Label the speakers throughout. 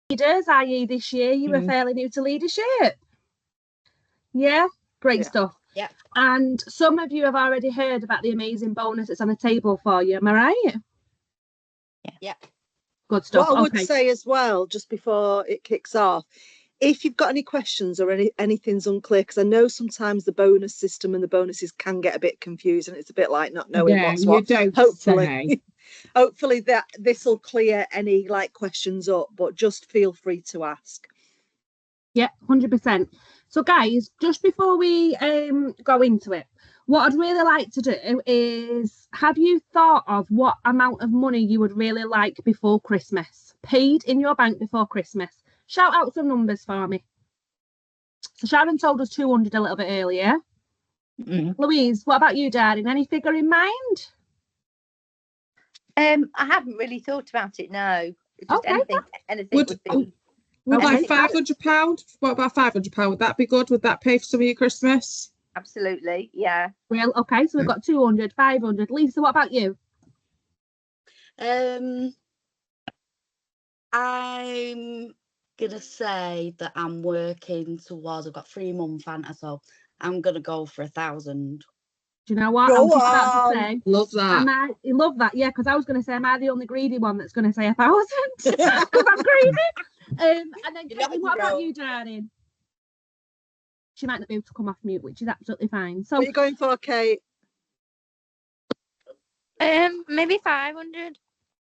Speaker 1: leaders, i.e. this year you were fairly new to leadership. Yeah, great stuff.
Speaker 2: Yeah.
Speaker 1: And some of you have already heard about the amazing bonus that's on the table for you. Am I right?
Speaker 2: Yeah.
Speaker 1: Good stuff.
Speaker 3: What I would say as well, just before it kicks off, if you've got any questions or anything's unclear, because I know sometimes the bonus system and the bonuses can get a bit confusing. It's a bit like not knowing what's what. Hopefully that this will clear any questions up, but just feel free to ask.
Speaker 1: Yeah, 100%. So guys, just before we go into it, what I'd really like to do is, have you thought of what amount of money you would really like before Christmas? Paid in your bank before Christmas? Shout out some numbers for me. So Sharon told us 200 a little bit earlier. Louise, what about you, darling? Any figure in mind?
Speaker 2: I haven't really thought about it, no. Just anything would be...
Speaker 4: Would like £500? What about £500? Would that be good? Would that pay for some of your Christmas?
Speaker 2: Absolutely, yeah.
Speaker 1: Well, okay, so we've got 200, 500. Lisa, what about you?
Speaker 5: I'm gonna say that I'm working towards, I've got 3 months Fanta, so I'm gonna go for 1,000.
Speaker 1: Do you know what? I was just about to say,
Speaker 4: love that.
Speaker 1: Love that, yeah, because I was going to say, am I the only greedy one that's going to say 1,000? Because I'm greedy. And then, Caitlin, what about you, darling? She might not be able to come off mute, which is absolutely fine. So,
Speaker 3: what are you going for, Kate?
Speaker 6: Maybe 500.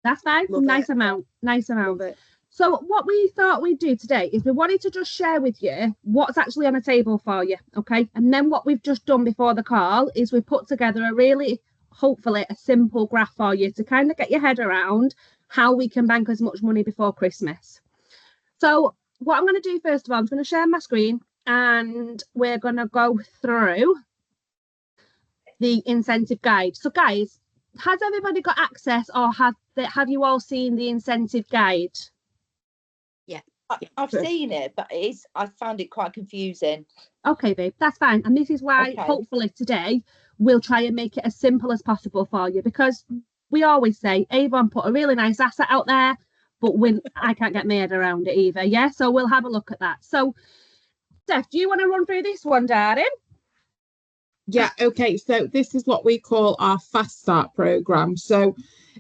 Speaker 1: That's fine. Nice amount.
Speaker 3: Love it.
Speaker 1: So what we thought we'd do today is we wanted to just share with you what's actually on the table for you, okay? And then what we've just done before the call is we've put together a really, hopefully, a simple graph for you to kind of get your head around how we can bank as much money before Christmas. So what I'm going to do first of all, I'm going to share my screen and we're going to go through the incentive guide. So guys, has everybody got access, or have you all seen the incentive guide?
Speaker 2: I've seen it, but I found it quite confusing.
Speaker 1: Okay, babe, that's fine. And this is why hopefully today we'll try and make it as simple as possible for you, because we always say Avon put a really nice asset out there, but I can't get my head around it either. Yeah, so we'll have a look at that. So Steph, do you want to run through this one, darling?
Speaker 4: Yeah, okay, so this is what we call our Fast Start programme. So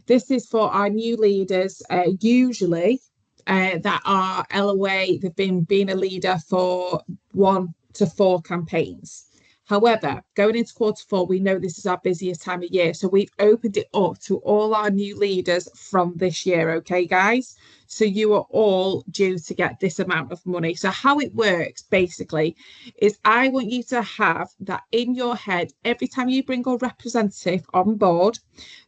Speaker 4: this is for our new leaders, usually that are LOA, they've been being a leader for 1 to 4 campaigns. However, going into Q4, we know this is our busiest time of year. So we've opened it up to all our new leaders from this year. Okay, guys? So you are all due to get this amount of money. So how it works basically is I want you to have that in your head every time you bring a representative on board,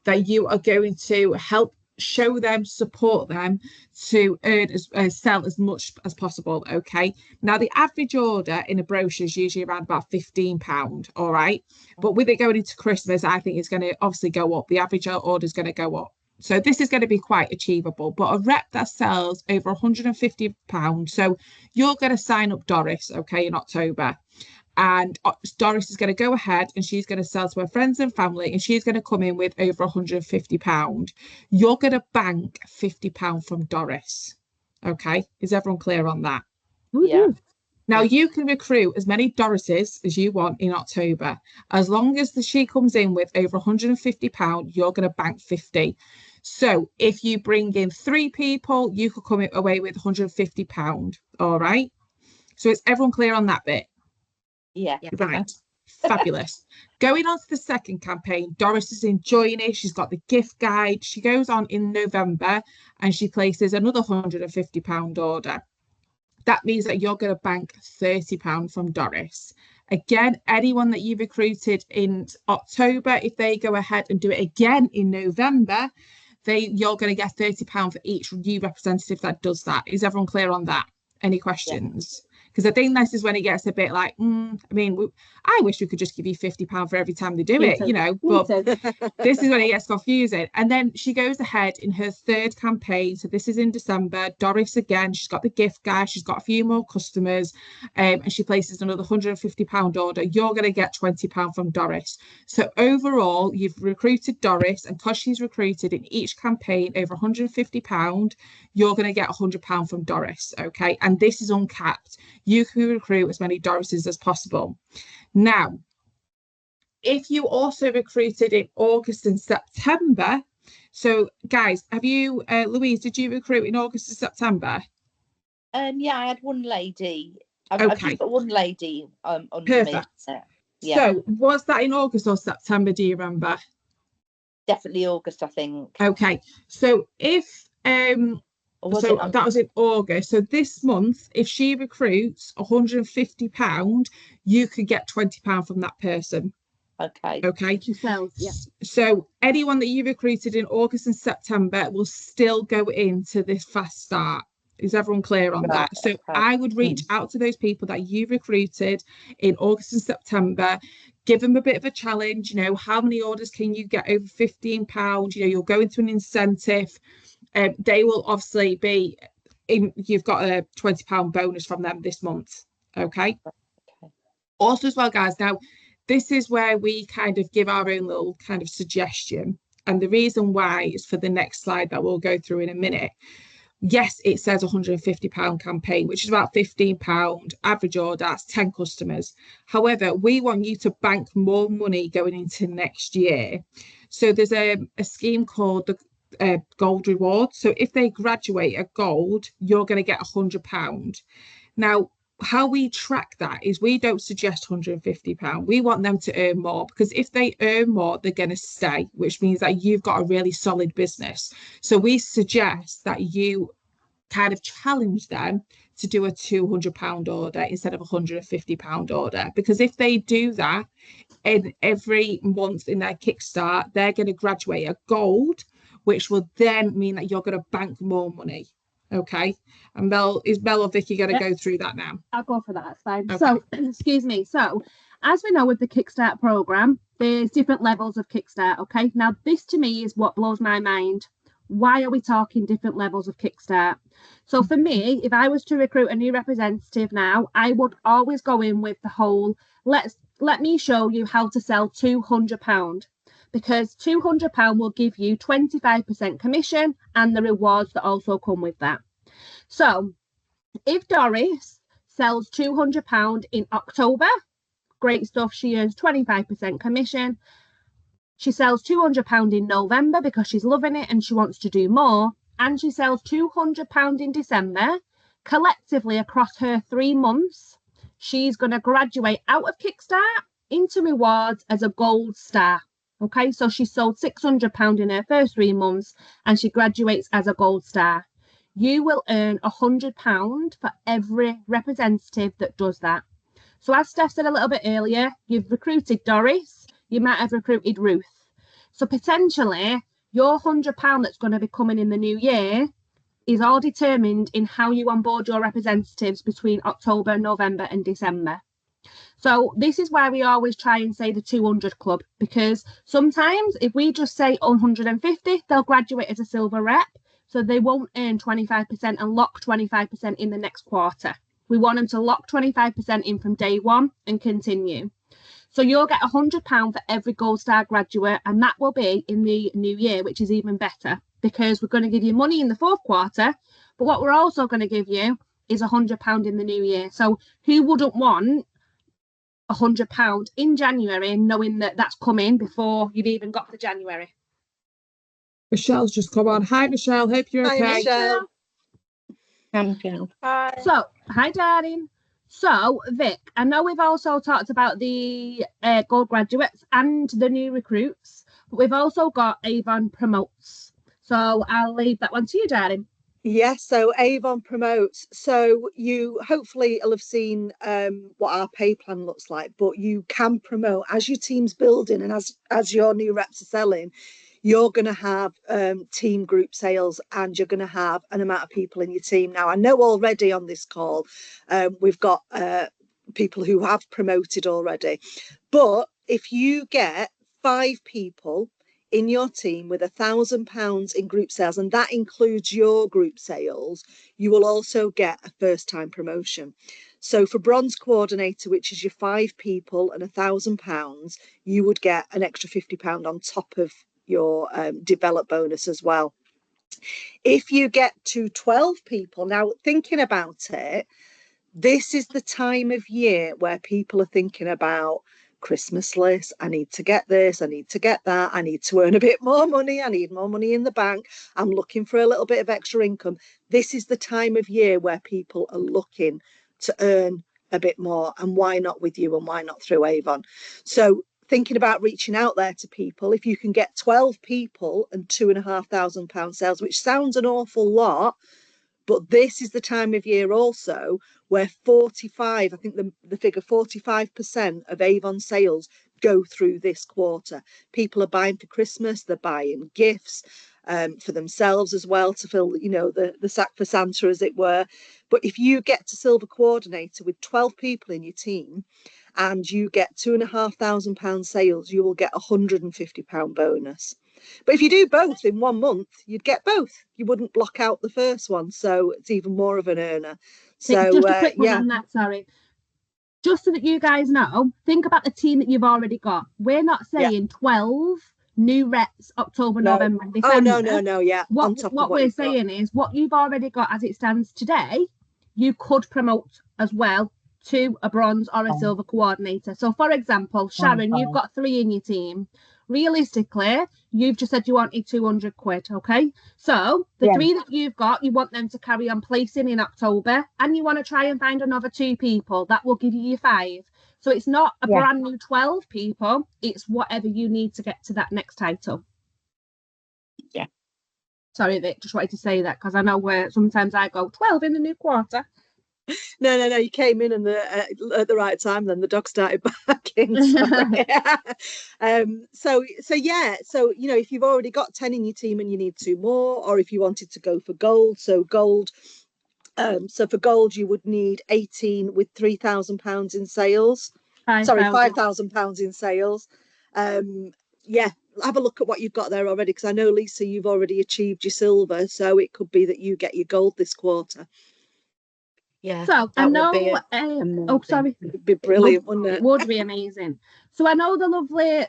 Speaker 4: that you are going to help show them, support them to earn sell as much as possible. Okay, now the average order in a brochure is usually around about £15. All right, but with it going into Christmas, I think it's going to obviously go up. The average order is going to go up, so this is going to be quite achievable. But a rep that sells over £150, so you're going to sign up Doris, okay, in October. And Doris is going to go ahead and she's going to sell to her friends and family, and she's going to come in with over £150. You're going to bank £50 from Doris. Okay, is everyone clear on that?
Speaker 2: Yeah.
Speaker 4: Now you can recruit as many Dorises as you want in October. As long as she comes in with over £150, you're going to bank 50. So if you bring in 3 people, you could come away with £150. All right. So is everyone clear on that bit?
Speaker 2: Yeah.
Speaker 4: Right. Fabulous. Going on to the second campaign, Doris is enjoying it. She's got the gift guide. She goes on in November and she places another £150 order. That means that you're going to bank £30 from Doris. Again, anyone that you recruited in October, if they go ahead and do it again in November, you're going to get £30 for each new representative that does that. Is everyone clear on that? Any questions? Because I think this is when it gets a bit like, I mean, I wish we could just give you £50 for every time they do it, you know, but this is when it gets confusing. And then she goes ahead in her third campaign. So this is in December. Doris again, she's got the gift guide, she's got a few more customers, and she places another £150 order. You're going to get £20 from Doris. So overall, you've recruited Doris, and because she's recruited in each campaign over £150, you're going to get £100 from Doris, okay? And this is uncapped. You can recruit as many Dorises as possible. Now, if you also recruited in August and September, so guys, have you, Louise, did you recruit in August and September?
Speaker 2: Yeah, I had one lady.
Speaker 4: Okay.
Speaker 2: I've just got one lady under
Speaker 4: Perfect.
Speaker 2: me. Yeah.
Speaker 4: So was that in August or September, do you remember?
Speaker 2: Definitely August, I think.
Speaker 4: Okay, so if that was in August. So this month, if she recruits £150, you could get £20 from that person. Okay.
Speaker 1: She sells, yeah.
Speaker 4: So anyone that you recruited in August and September will still go into this fast start. Is everyone clear on that? So I would reach out to those people that you recruited in August and September, give them a bit of a challenge, you know, how many orders can you get over £15? You know, you'll go into an incentive. They will obviously be in, you've got a £20 bonus from them this month. Okay. Also as well, guys, now this is where we kind of give our own little kind of suggestion. And the reason why is for the next slide that we'll go through in a minute. Yes, it says £150 campaign, which is about £15 average order. That's 10 customers. However, we want you to bank more money going into next year. So there's a scheme called the Gold Reward. So if they graduate at Gold, you're going to get £100. Now, how we track that is we don't suggest £150. We want them to earn more, because if they earn more, they're going to stay, which means that you've got a really solid business. So we suggest that you kind of challenge them to do a £200 order instead of a £150 order, because if they do that in every month in their Kickstart, they're going to graduate at Gold, which will then mean that you're going to bank more money. Okay, and is Mel or Vicky going to go through that now?
Speaker 1: I'll go for that, that's fine.
Speaker 4: Okay.
Speaker 1: So, excuse me. So, as we know with the Kickstart programme, there's different levels of Kickstart, okay? Now, this to me is what blows my mind. Why are we talking different levels of Kickstart? So, for me, if I was to recruit a new representative now, I would always go in with the whole, let me show you how to sell £200. Because £200 will give you 25% commission and the rewards that also come with that. So if Doris sells £200 in October, great stuff, she earns 25% commission. She sells £200 in November because she's loving it and she wants to do more. And she sells £200 in December. Collectively across her 3 months, she's going to graduate out of Kickstart into rewards as a gold star. Okay, so she sold £600 in her first 3 months and she graduates as a gold star. You will earn £100 for every representative that does that. So as Steph said a little bit earlier, you've recruited Doris, you might have recruited Ruth. So potentially your £100 that's going to be coming in the new year is all determined in how you onboard your representatives between October, November and December. So this is why we always try and say the 200 club, because sometimes if we just say 150, they'll graduate as a silver rep, so they won't earn 25% and lock 25% in the next quarter. We want them to lock 25% in from day one and continue. So you'll get £100 for every Gold Star graduate, and that will be in the new year, which is even better, because we're going to give you money in the 4th quarter, but what we're also going to give you is £100 in the new year. So who wouldn't want £100 in January, knowing that that's coming before you've even got to January?
Speaker 4: Michelle's just come on. Hi, Michelle. Hope you're okay.
Speaker 3: Hi, Michelle.
Speaker 6: Hi.
Speaker 1: So, hi, darling. So, Vic, I know we've also talked about the gold graduates and the new recruits, but we've also got Avon Promotes. So I'll leave that one to you, darling.
Speaker 3: Yes, so Avon Promotes. So you hopefully will have seen what our pay plan looks like, but you can promote as your team's building and as your new reps are selling. you're going to have team group sales, and you're going to have an amount of people in your team. Now, I know already on this call, we've got people who have promoted already, but if you get 5 people in your team with £1,000 in group sales, and that includes your group sales, you will also get a first time promotion. So for bronze coordinator, which is your 5 people and £1,000, you would get an extra £50 on top of your develop bonus as well. If you get to 12 people, now thinking about it, this is the time of year where people are thinking about Christmas list. I need to get this, I need to get that, I need to earn a bit more money, I need more money in the bank, I'm looking for a little bit of extra income. This is the time of year where people are looking to earn a bit more, and why not with you, and why not through Avon? So thinking about reaching out there to people, if you can get 12 people and £2,500 sales, which sounds an awful lot, but this is the time of year also where 45, I think the figure 45% of Avon sales go through this quarter. People are buying for Christmas, they're buying gifts for themselves as well, to fill, you know, the sack for Santa, as it were. But if you get to silver coordinator with 12 people in your team and you get £2,500 sales, you will get a £150 bonus. But if you do both in 1 month, you'd get both. You wouldn't block out the first one, so it's even more of an earner. So
Speaker 1: just a quick one on that, sorry. Just so that you guys know, think about the team that you've already got. We're not saying 12 new reps October, November, and December.
Speaker 3: Oh, no, yeah.
Speaker 1: What we're saying is what you've already got as it stands today, you could promote as well to a bronze or a silver coordinator. So, for example, Sharon, you've got 3 in your team. Realistically, you've just said you wanted 200 quid, okay? So the 3 that you've got, you want them to carry on placing in October, and you want to try and find another 2 people. That will give you your 5. So it's not a brand new 12 people, it's whatever you need to get to that next title.
Speaker 5: Yeah.
Speaker 1: Sorry, Vic, just wanted to say that because I know where sometimes I go 12 in the new quarter.
Speaker 3: No, you came in and at the right time. Then the dog started barking. So you know, if you've already got 10 in your team and you need 2 more, or if you wanted to go for gold, so for gold you would need 18 with £3,000 in sales. £5,000 in sales. Have a look at what you've got there already, because I know, Lisa, you've already achieved your silver, so it could be that you get your gold this quarter.
Speaker 5: Yeah.
Speaker 1: So I know. Sorry.
Speaker 3: It'd be brilliant, wouldn't it?
Speaker 1: It would be amazing. So I know the lovely,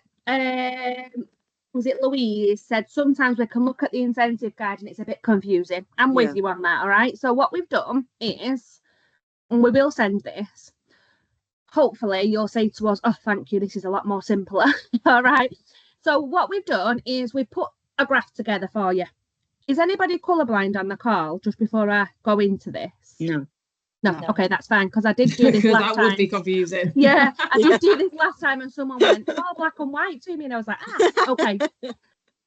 Speaker 1: was it Louise, said sometimes we can look at the incentive guide and it's a bit confusing. I'm with you on that. All right. So what we've done is, and we will send this. Hopefully you'll say to us, "Oh, thank you. This is a lot more simpler." All right. So what we've done is we put a graph together for you. Is anybody colourblind on the call? Just before I go into this. No, okay, that's fine, because I did do this last time.
Speaker 4: That would be confusing.
Speaker 1: Yeah, I did do this last time and someone went, "Oh, black and white" to me, and I was like, okay.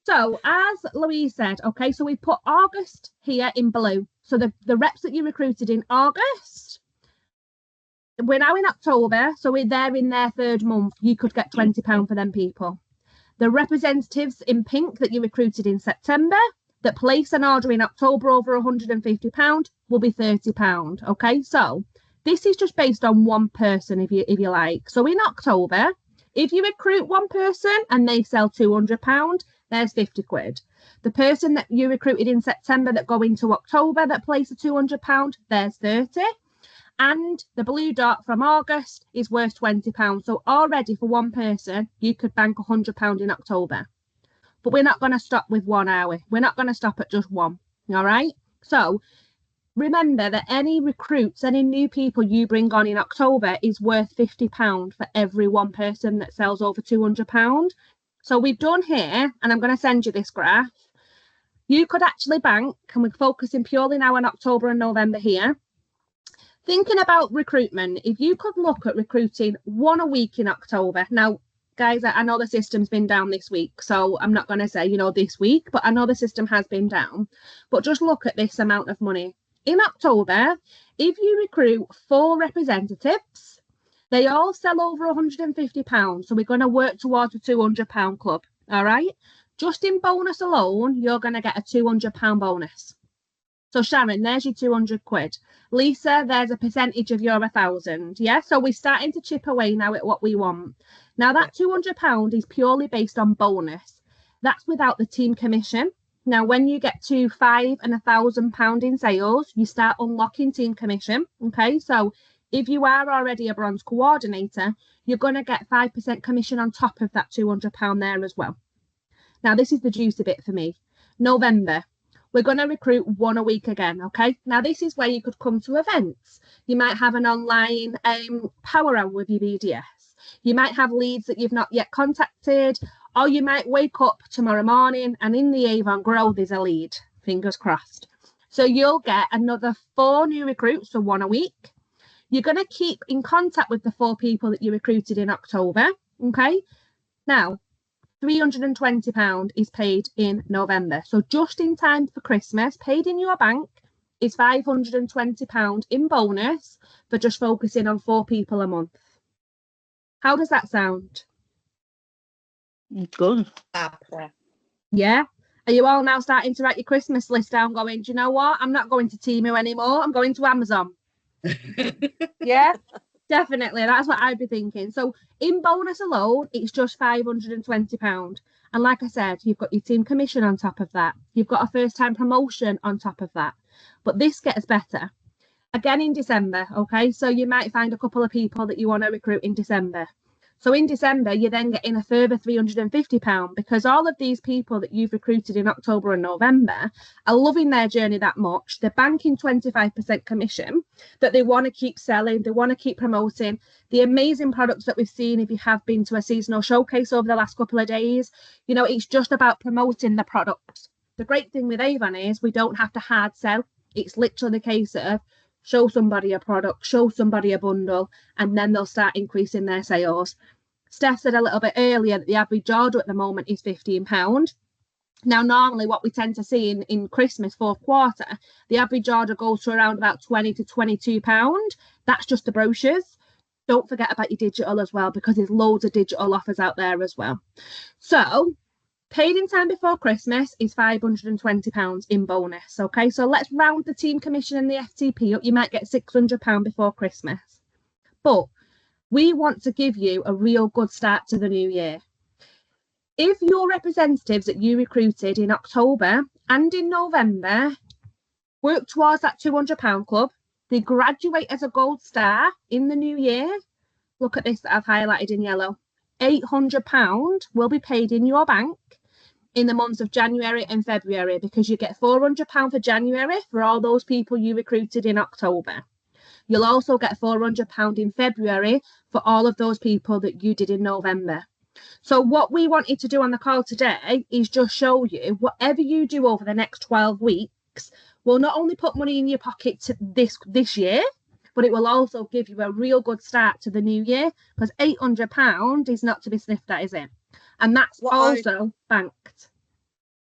Speaker 1: So, as Louise said, okay, so we put August here in blue. So the reps that you recruited in August, we're now in October, so they're in their 3rd month. You could get £20 for them people. The representatives in pink that you recruited in September, that place an order in October over £150 will be £30. Okay, so this is just based on one person, if you like. So in October, if you recruit one person and they sell £200, there's 50 quid. The person that you recruited in September that go into October that place a £200, there's 30. And the blue dot from August is worth £20. So already for one person, you could bank £100 in October. But we're not going to stop with one, are we? We're not going to stop at just one. All right. So remember that any recruits, any new people you bring on in October is worth £50 for every one person that sells over £200. So we've done here, and I'm going to send you this graph. You could actually bank, and we're focusing purely now on October and November here. Thinking about recruitment, if you could look at recruiting 1 a week in October. Now, guys, I know the system's been down this week, so I'm not going to say, you know, this week, but I know the system has been down. But just look at this amount of money. In October, if you recruit 4 representatives, they all sell over £150. So we're going to work towards a £200 club. All right. Just in bonus alone, you're going to get a £200 bonus. So Sharon, there's your 200 quid. Lisa, there's a percentage of your 1,000. Yeah, so we're starting to chip away now at what we want. Now that £200 is purely based on bonus. That's without the team commission. Now, when you get to £5,000 and £1,000 in sales, you start unlocking team commission. Okay, so if you are already a bronze coordinator, you're going to get 5% commission on top of that £200 there as well. Now, this is the juicy bit for me. November, we're going to recruit 1 a week again. Okay, now this is where you could come to events. You might have an online power hour with your BDS. You might have leads that you've not yet contacted. Or you might wake up tomorrow morning and in the Avon Grow, there's a lead. Fingers crossed. So you'll get another 4 new recruits for 1 a week. You're going to keep in contact with the 4 people that you recruited in October. Okay. Now, £320 is paid in November. So just in time for Christmas, paid in your bank is £520 in bonus for just focusing on 4 people a month. How does that sound?
Speaker 2: Good.
Speaker 1: Yeah. Are you all now starting to write your Christmas list down going, do you know what? I'm not going to Temu anymore. I'm going to Amazon. Yeah, definitely. That's what I'd be thinking. So in bonus alone, it's just £520. And like I said, you've got your team commission on top of that. You've got a first time promotion on top of that. But this gets better. Again in December, okay? So you might find a couple of people that you want to recruit in December. So in December, you're then getting a further £350 because all of these people that you've recruited in October and November are loving their journey that much. They're banking 25% commission that they want to keep selling. They want to keep promoting the amazing products that we've seen. If you have been to a seasonal showcase over the last couple of days, you know, it's just about promoting the products. The great thing with Avon is we don't have to hard sell. It's literally the case of show somebody a product, show somebody a bundle, and then they'll start increasing their sales. Steph said a little bit earlier that the average order at the moment is £15. Now, normally what we tend to see in Christmas, 4th quarter, the average order goes to around about £20 to £22. That's just the brochures. Don't forget about your digital as well, because there's loads of digital offers out there as well. So paid in time before Christmas is £520 in bonus. Okay, so let's round the team commission and the FTP up. You might get £600 before Christmas. But we want to give you a real good start to the new year. If your representatives that you recruited in October and in November work towards that £200 club, they graduate as a gold star in the new year. Look at this that I've highlighted in yellow. £800 will be paid in your bank in the months of January and February, because you get £400 for January for all those people you recruited in October. You'll also get £400 in February for all of those people that you did in November. So what we wanted to do on the call today is just show you whatever you do over the next 12 weeks will not only put money in your pocket to this year, but it will also give you a real good start to the new year, because £800 is not to be sniffed at, is it? And that's banked.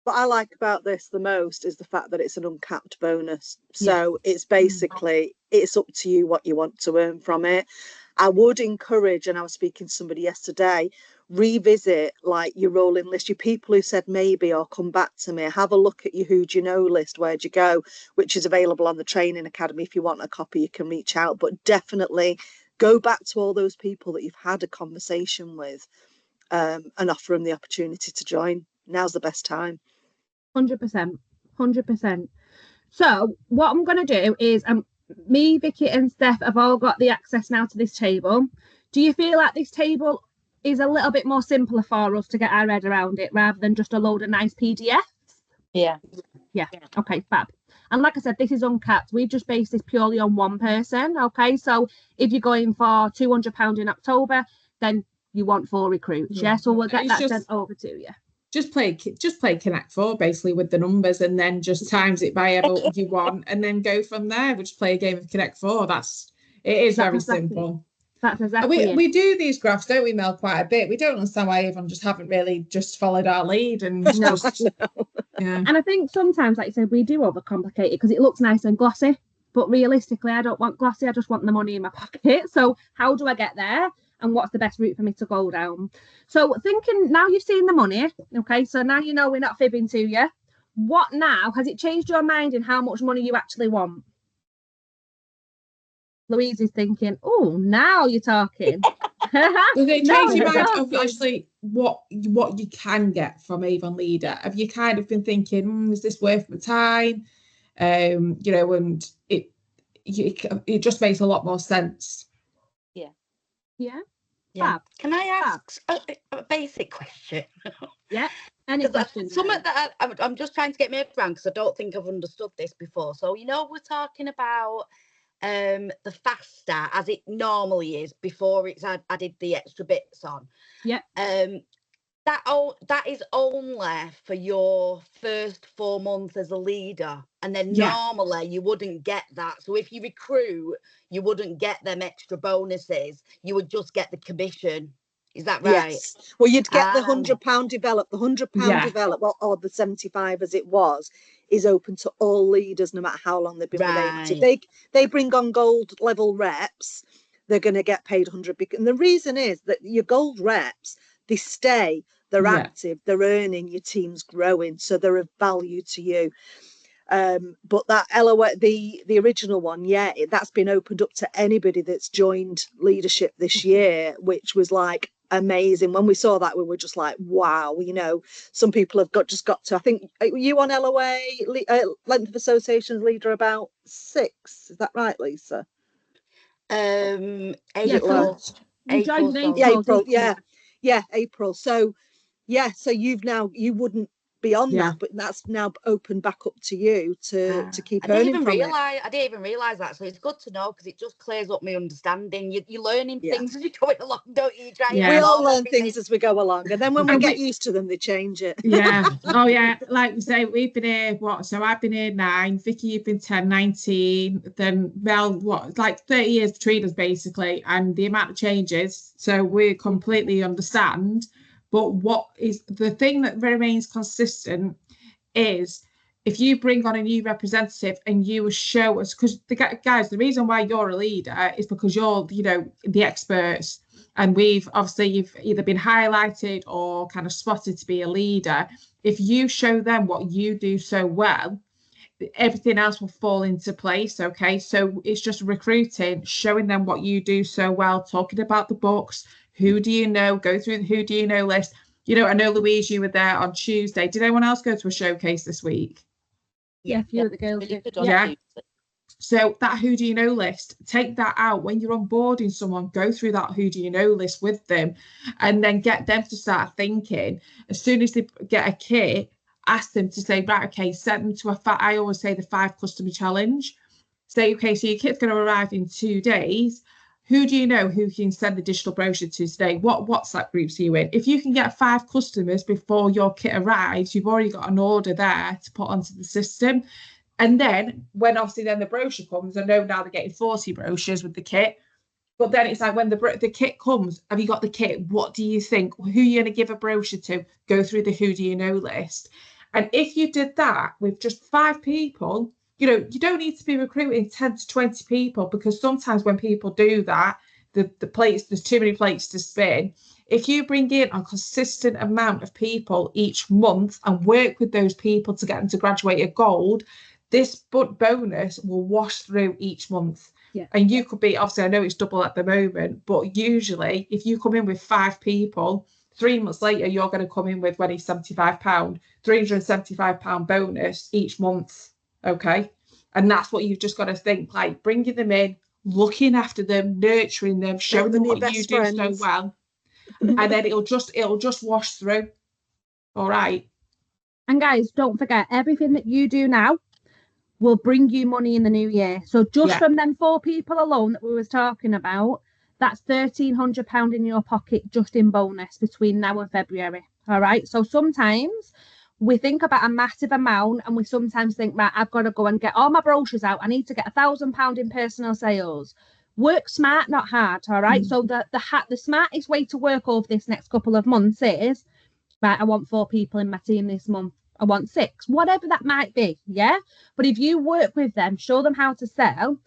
Speaker 3: What I like about this the most is the fact that it's an uncapped bonus. So it's basically, it's up to you what you want to earn from it. I would encourage, and I was speaking to somebody yesterday, revisit like your rolling list, your people who said maybe or come back to me, have a look at your who do you know list, where'd you go, which is available on the Training Academy. If you want a copy, you can reach out, but definitely go back to all those people that you've had a conversation with and offer them the opportunity to join. Now's the best time.
Speaker 1: 100%. So what I'm going to do is me, Vicky and Steph have all got the access now to this table. Do you feel like this table is a little bit more simpler for us to get our head around it rather than just a load of nice PDFs?
Speaker 2: Yeah.
Speaker 1: Okay, fab. And like I said, this is uncapped. We've just based this purely on one person. Okay, so if you're going for £200 in October, then you want 4 recruits. Yeah, so we'll get that sent over to you.
Speaker 4: Just play Connect 4 basically with the numbers, and then just times it by however you want, and then go from there. We just play a game of Connect 4. It is very simple.
Speaker 1: That's exactly
Speaker 4: we do these graphs, don't we, Mel, quite a bit. We don't understand why Avon just haven't really just followed our lead and yeah.
Speaker 1: And I think sometimes, like you said, we do overcomplicate it because it looks nice and glossy, but realistically I don't want glossy, I just want the money in my pocket. So how do I get there? and what's the best route for me to go down. So thinking, now you've seen the money, okay, so now you know we're not fibbing to you. What now? Has it changed your mind in how much money you actually want? Louise is thinking, oh, now you're talking.
Speaker 4: Does it change your mind
Speaker 1: No,
Speaker 4: of actually what you can get from Avon Leader? Have you kind of been thinking, is this worth my time? You know, and it just makes a lot more sense.
Speaker 1: Yeah.
Speaker 5: Yeah.
Speaker 1: Fab.
Speaker 5: Can I ask a basic question?
Speaker 1: Yeah. Any questions?
Speaker 5: Something that I'm just trying to get my head around, because I don't think I've understood this before. So, you know, we're talking about the faster as it normally is before it's added the extra bits on.
Speaker 1: Yeah.
Speaker 5: That is only for your first 4 months as a leader, and then normally you wouldn't get that. So if you recruit, you wouldn't get them extra bonuses. You would just get the commission. Is that right?
Speaker 3: Yes. Well, you'd get the £100 develop. The £100 develop, or the 75 as it was, is open to all leaders, no matter how long they've been with Avon. If they bring on gold level reps, they're going to get paid 100. And the reason is that your gold reps, they stay, they're active, they're earning, your team's growing, so they're of value to you. But that LOA, the original one, that's been opened up to anybody that's joined leadership this year, which was like amazing. When we saw that, we were just like, wow, you know, some people have got to, I think, you on LOA, Length of Associations leader, about 6, is that right, Lisa?
Speaker 5: April.
Speaker 1: You joined in
Speaker 3: April, April. So you wouldn't be on that, but that's now open back up to you to keep earning from it.
Speaker 5: I didn't even realise that, so it's good to know, because it just clears up my understanding. You're learning things as you're going along, don't you?
Speaker 3: We all learn things as we go along, and then when we get used to them, they change it.
Speaker 4: Oh yeah, like we say, we've been here so I've been here 9, Vicky, you've been 10, 19, then Mel, like 30 years between us basically, and the amount of changes, so we completely understand. But what is the thing that remains consistent is if you bring on a new representative and you show us, because the reason why you're a leader is because you're, you know, the experts, and you've either been highlighted or kind of spotted to be a leader. If you show them what you do so well, everything else will fall into place. Okay, so it's just recruiting, showing them what you do so well, talking about the books. Who do you know? Go through the who do you know list. You know, I know, Louise, you were there on Tuesday. Did anyone else go to a showcase this week?
Speaker 1: Yeah, a few of the girls did.
Speaker 5: Yeah.
Speaker 4: So that who do you know list, take that out when you're onboarding someone, go through that who do you know list with them, and then get them to start thinking. As soon as they get a kit, ask them to say, right, okay, set them to I always say the 5 customer challenge. Say, okay, so your kit's going to arrive in 2 days. Who do you know who can send the digital brochure to today? What WhatsApp groups are you in? If you can get 5 customers before your kit arrives, you've already got an order there to put onto the system. And then when obviously then the brochure comes, I know now they're getting 40 brochures with the kit. But then it's like when the kit comes, have you got the kit? What do you think? Who are you going to give a brochure to? Go through the who do you know list. And if you did that with just 5 people, you know, you don't need to be recruiting 10 to 20 people, because sometimes when people do that, the plates, there's too many plates to spin. If you bring in a consistent amount of people each month and work with those people to get them to graduate at gold, this bonus will wash through each month.
Speaker 1: Yeah.
Speaker 4: And you could be, obviously, I know it's double at the moment, but usually if you come in with 5 people, 3 months later, you're going to come in with £75, £375 bonus each month. Okay, and that's what you've just got to think, like bringing them in, looking after them, nurturing them, showing them what you do so well, and then it'll just wash through. All right.
Speaker 1: And guys, don't forget, everything that you do now will bring you money in the new year. So just from them 4 people alone that we was talking about, that's £1,300 in your pocket just in bonus between now and February. All right, so sometimes we think about a massive amount, and we sometimes think, right, I've got to go and get all my brochures out. I need to get £1,000 in personal sales. Work smart, not hard. All right. So the smartest way to work over this next couple of months is, right, I want 4 people in my team this month. I want 6, whatever that might be. Yeah. But if you work with them, show them how to sell,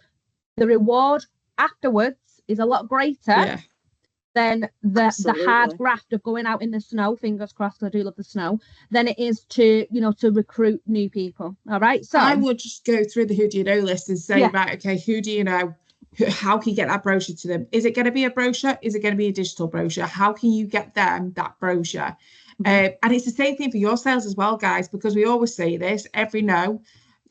Speaker 1: the reward afterwards is a lot greater than the hard graft of going out in the snow, fingers crossed, 'cause I do love the snow, than it is to, you know, to recruit new people. All right. So
Speaker 4: I would just go through the who do you know list and say, right, okay, who do you know? How can you get that brochure to them? Is it going to be a brochure? Is it going to be a digital brochure? How can you get them that brochure? And it's the same thing for your sales as well, guys, because we always say this, every no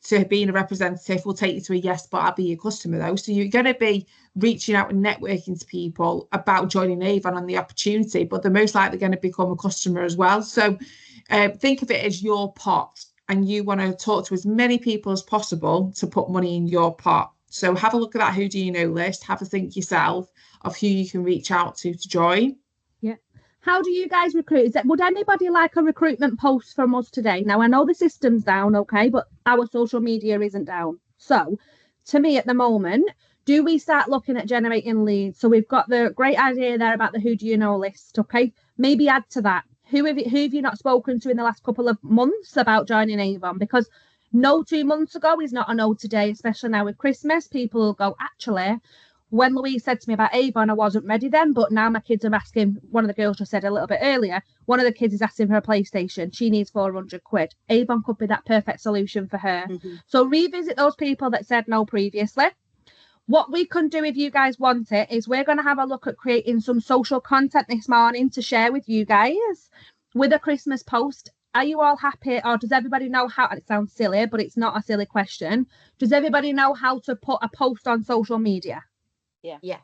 Speaker 4: to being a representative will take you to a yes, but I'll be your customer though. So you're going to be reaching out and networking to people about joining Avon and the opportunity, but they're most likely going to become a customer as well. So think of it as your pot, and you want to talk to as many people as possible to put money in your pot. So have a look at that who do you know list, have a think yourself of who you can reach out to join.
Speaker 1: Yeah. How do you guys recruit? Would anybody like a recruitment post from us today? Now, I know the system's down, okay, but our social media isn't down. So to me at the moment, do we start looking at generating leads? So we've got the great idea there about the who do you know list, okay? Maybe add to that. Who have you not spoken to in the last couple of months about joining Avon? Because no 2 months ago is not a no today, especially now with Christmas. People will go, actually, when Louise said to me about Avon, I wasn't ready then, but now my kids are asking, one of the girls just said a little bit earlier, one of the kids is asking for a PlayStation. She needs 400 quid. Avon could be that perfect solution for her. So revisit those people that said no previously. What we can do if you guys want it is we're going to have a look at creating some social content this morning to share with you guys with a Christmas post. Are you all happy, or does everybody know how? It sounds silly, but it's not a silly question. Does everybody know how to put a post on social media?
Speaker 2: Yeah.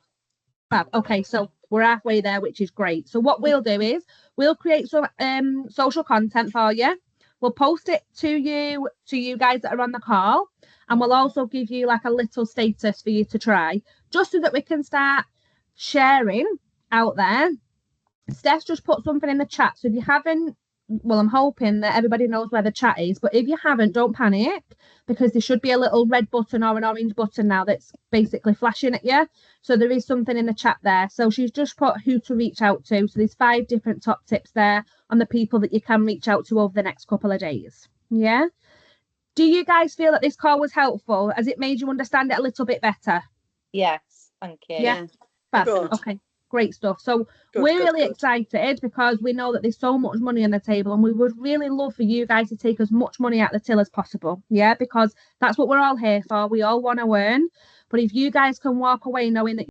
Speaker 1: Okay, so we're halfway there, which is great. So what we'll do is we'll create some social content for you. We'll post it to you guys that are on the call, and we'll also give you like a little status for you to try, just so that we can start sharing out there. Steph's just put something in the chat, so if you haven't, well, I'm hoping that everybody knows where the chat is, but if you haven't, don't panic, because there should be a little red button or an orange button now that's basically flashing at you. So there is something in the chat there. So she's just put who to reach out to. So there's 5 different top tips there on the people that you can reach out to over the next couple of days. Yeah. Do you guys feel that this call was helpful? Has it made you understand it a little bit better?
Speaker 2: Yes, thank you.
Speaker 1: Yeah. Okay. Great stuff. So we're really excited because we know that there's so much money on the table, and we would really love for you guys to take as much money out of the till as possible. Yeah, because that's what we're all here for. We all want to earn. But if you guys can walk away knowing that